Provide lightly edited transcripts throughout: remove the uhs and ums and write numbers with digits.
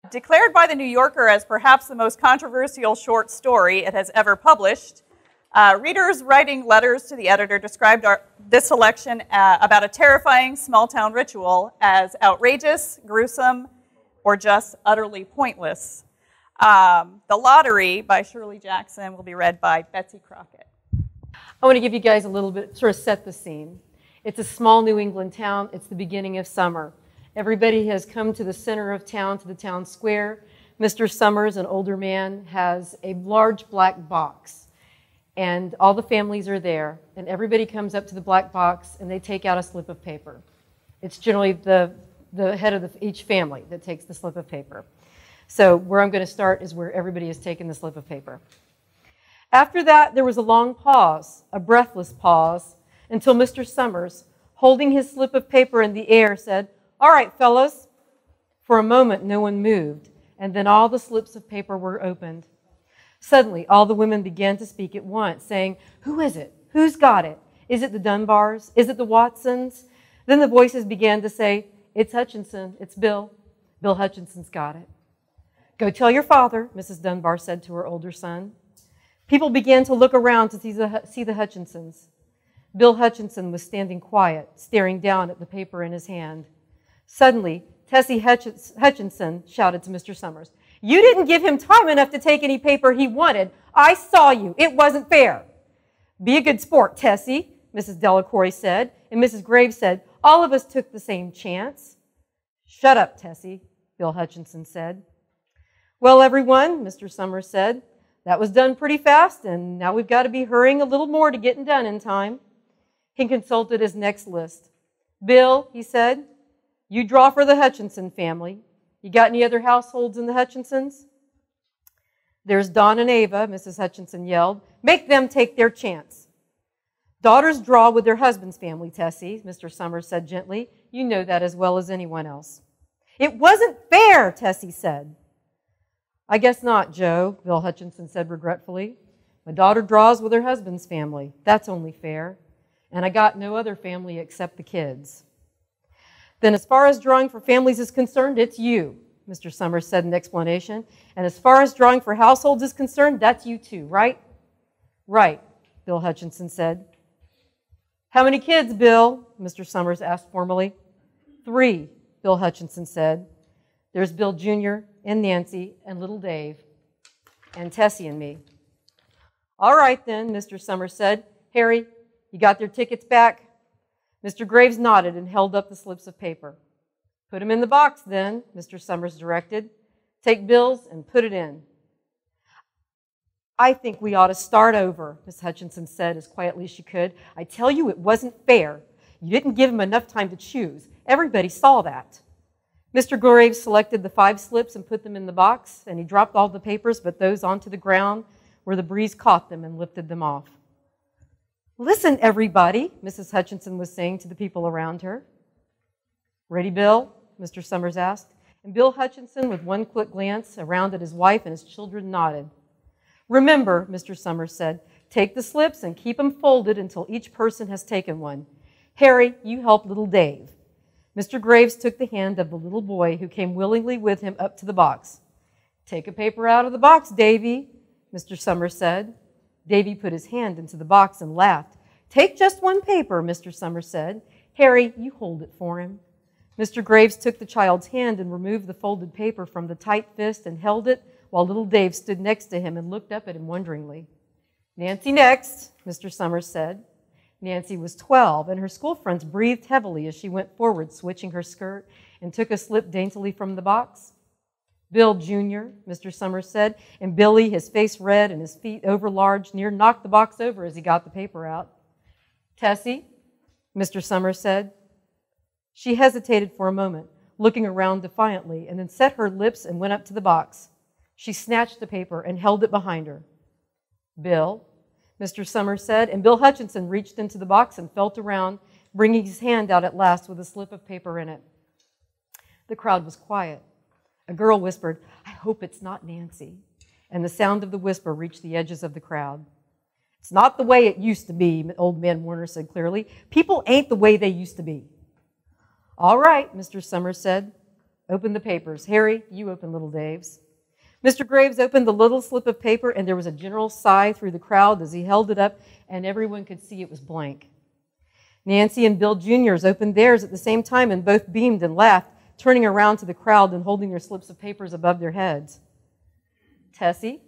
Declared by the New Yorker as perhaps the most controversial short story it has ever published, readers writing letters to the editor described this selection about a terrifying small-town ritual as outrageous, gruesome, or just utterly pointless. The Lottery by Shirley Jackson will be read by Betsy Crockett. I want to give you guys a little bit, sort of set the scene. It's a small New England town. It's the beginning of summer. Everybody has come to the center of town, to the town square. Mr. Summers, an older man, has a large black box. And all the families are there. And everybody comes up to the black box and they take out a slip of paper. It's generally the head of each family that takes the slip of paper. So where I'm going to start is where everybody has taken the slip of paper. After that, there was a long pause, a breathless pause, until Mr. Summers, holding his slip of paper in the air, said, "All right, fellas." For a moment, no one moved, and then all the slips of paper were opened. Suddenly, all the women began to speak at once, saying, "Who is it? Who's got it? Is it the Dunbars? Is it the Watsons?" Then the voices began to say, "It's Hutchinson. It's Bill. Bill Hutchinson's got it." "Go tell your father," Mrs. Dunbar said to her older son. People began to look around to see the Hutchinsons. Bill Hutchinson was standing quiet, staring down at the paper in his hand. Suddenly, Tessie Hutchinson shouted to Mr. Summers, "You didn't give him time enough to take any paper he wanted. I saw you. It wasn't fair." "Be a good sport, Tessie," Mrs. Delacour said, and Mrs. Graves said, "All of us took the same chance." "Shut up, Tessie," Bill Hutchinson said. "Well, everyone," Mr. Summers said, "that was done pretty fast, and now we've got to be hurrying a little more to getting done in time." He consulted his next list. "Bill," he said, "you draw for the Hutchinson family. You got any other households in the Hutchinsons?" "There's Don and Ava," Mrs. Hutchinson yelled. "Make them take their chance." "Daughters draw with their husband's family, Tessie," Mr. Summers said gently. "You know that as well as anyone else." "It wasn't fair," Tessie said. "I guess not, Joe," Bill Hutchinson said regretfully. "My daughter draws with her husband's family. That's only fair. And I got no other family except the kids." "Then as far as drawing for families is concerned, it's you," Mr. Summers said in explanation. "And as far as drawing for households is concerned, that's you too, right?" "Right," Bill Hutchinson said. "How many kids, Bill?" Mr. Summers asked formally. "3," Bill Hutchinson said. "There's Bill Jr. and Nancy and little Dave and Tessie and me." "All right then," Mr. Summers said. "Harry, you got their tickets back?" Mr. Graves nodded and held up the slips of paper. "Put them in the box then," Mr. Summers directed. "Take Bill's and put it in." "I think we ought to start over," Miss Hutchinson said as quietly as she could. "I tell you it wasn't fair. You didn't give him enough time to choose. Everybody saw that." Mr. Graves selected the 5 slips and put them in the box, and he dropped all the papers but those onto the ground where the breeze caught them and lifted them off. "Listen, everybody," Mrs. Hutchinson was saying to the people around her. "Ready, Bill?" Mr. Summers asked. And Bill Hutchinson, with one quick glance around at his wife and his children, nodded. "Remember," Mr. Summers said, "take the slips and keep them folded until each person has taken one. Harry, you help little Dave." Mr. Graves took the hand of the little boy who came willingly with him up to the box. "Take a paper out of the box, Davy," Mr. Summers said. Davy put his hand into the box and laughed. "Take just one paper," Mr. Summers said. "Harry, you hold it for him." Mr. Graves took the child's hand and removed the folded paper from the tight fist and held it while little Dave stood next to him and looked up at him wonderingly. "Nancy next," Mr. Summers said. Nancy was 12, and her school friends breathed heavily as she went forward, switching her skirt, and took a slip daintily from the box. "Bill Jr.," Mr. Summers said, and Billy, his face red and his feet overlarge, near knocked the box over as he got the paper out. "Tessie," Mr. Summers said. She hesitated for a moment, looking around defiantly, and then set her lips and went up to the box. She snatched the paper and held it behind her. "Bill," Mr. Summers said, and Bill Hutchinson reached into the box and felt around, bringing his hand out at last with a slip of paper in it. The crowd was quiet. A girl whispered, "I hope it's not Nancy," and the sound of the whisper reached the edges of the crowd. "It's not the way it used to be," old man Warner said clearly. "People ain't the way they used to be." "All right," Mr. Summers said. Open the papers. Harry, you open little Dave's. Mr. Graves opened the little slip of paper, and there was a general sigh through the crowd as he held it up, and everyone could see it was blank. Nancy and Bill Jr.'s opened theirs at the same time, and both beamed and laughed, turning around to the crowd and holding their slips of papers above their heads. Tessie,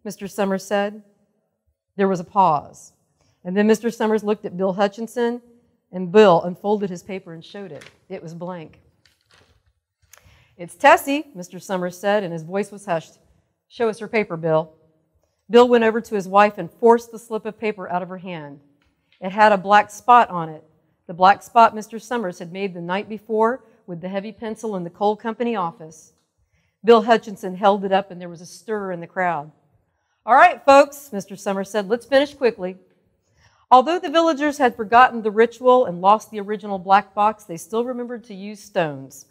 Mr. Summers said. There was a pause, and then Mr. Summers looked at Bill Hutchinson, and Bill unfolded his paper and showed it. It was blank. It's Tessie, Mr. Summers said, and his voice was hushed. Show us her paper, Bill. Bill went over to his wife and forced the slip of paper out of her hand. It had a black spot on it, the black spot Mr. Summers had made the night before with the heavy pencil in the coal company office. Bill Hutchinson held it up, and there was a stir in the crowd. All right, folks, Mr. Summers said, let's finish quickly. Although the villagers had forgotten the ritual and lost the original black box, they still remembered to use stones.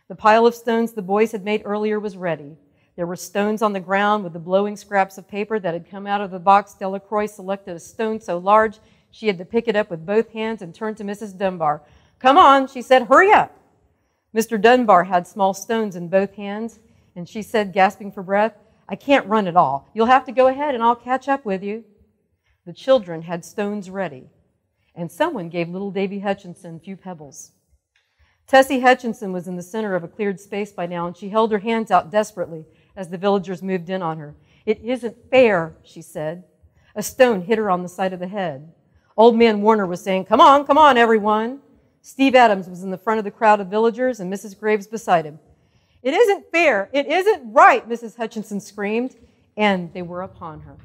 The pile of stones the boys had made earlier was ready. There were stones on the ground with the blowing scraps of paper that had come out of the box. Delacroix selected a stone so large she had to pick it up with both hands and turned to Mrs. Dunbar. Come on, she said, hurry up. Mr. Dunbar had small stones in both hands, and she said, gasping for breath, I can't run at all. You'll have to go ahead and I'll catch up with you. The children had stones ready, and someone gave little Davy Hutchinson a few pebbles. Tessie Hutchinson was in the center of a cleared space by now, and she held her hands out desperately as the villagers moved in on her. It isn't fair, she said. A stone hit her on the side of the head. Old man Warner was saying, come on, everyone. Steve Adams was in the front of the crowd of villagers, and Mrs. Graves beside him. It isn't fair. It isn't right, Mrs. Hutchinson screamed, and they were upon her.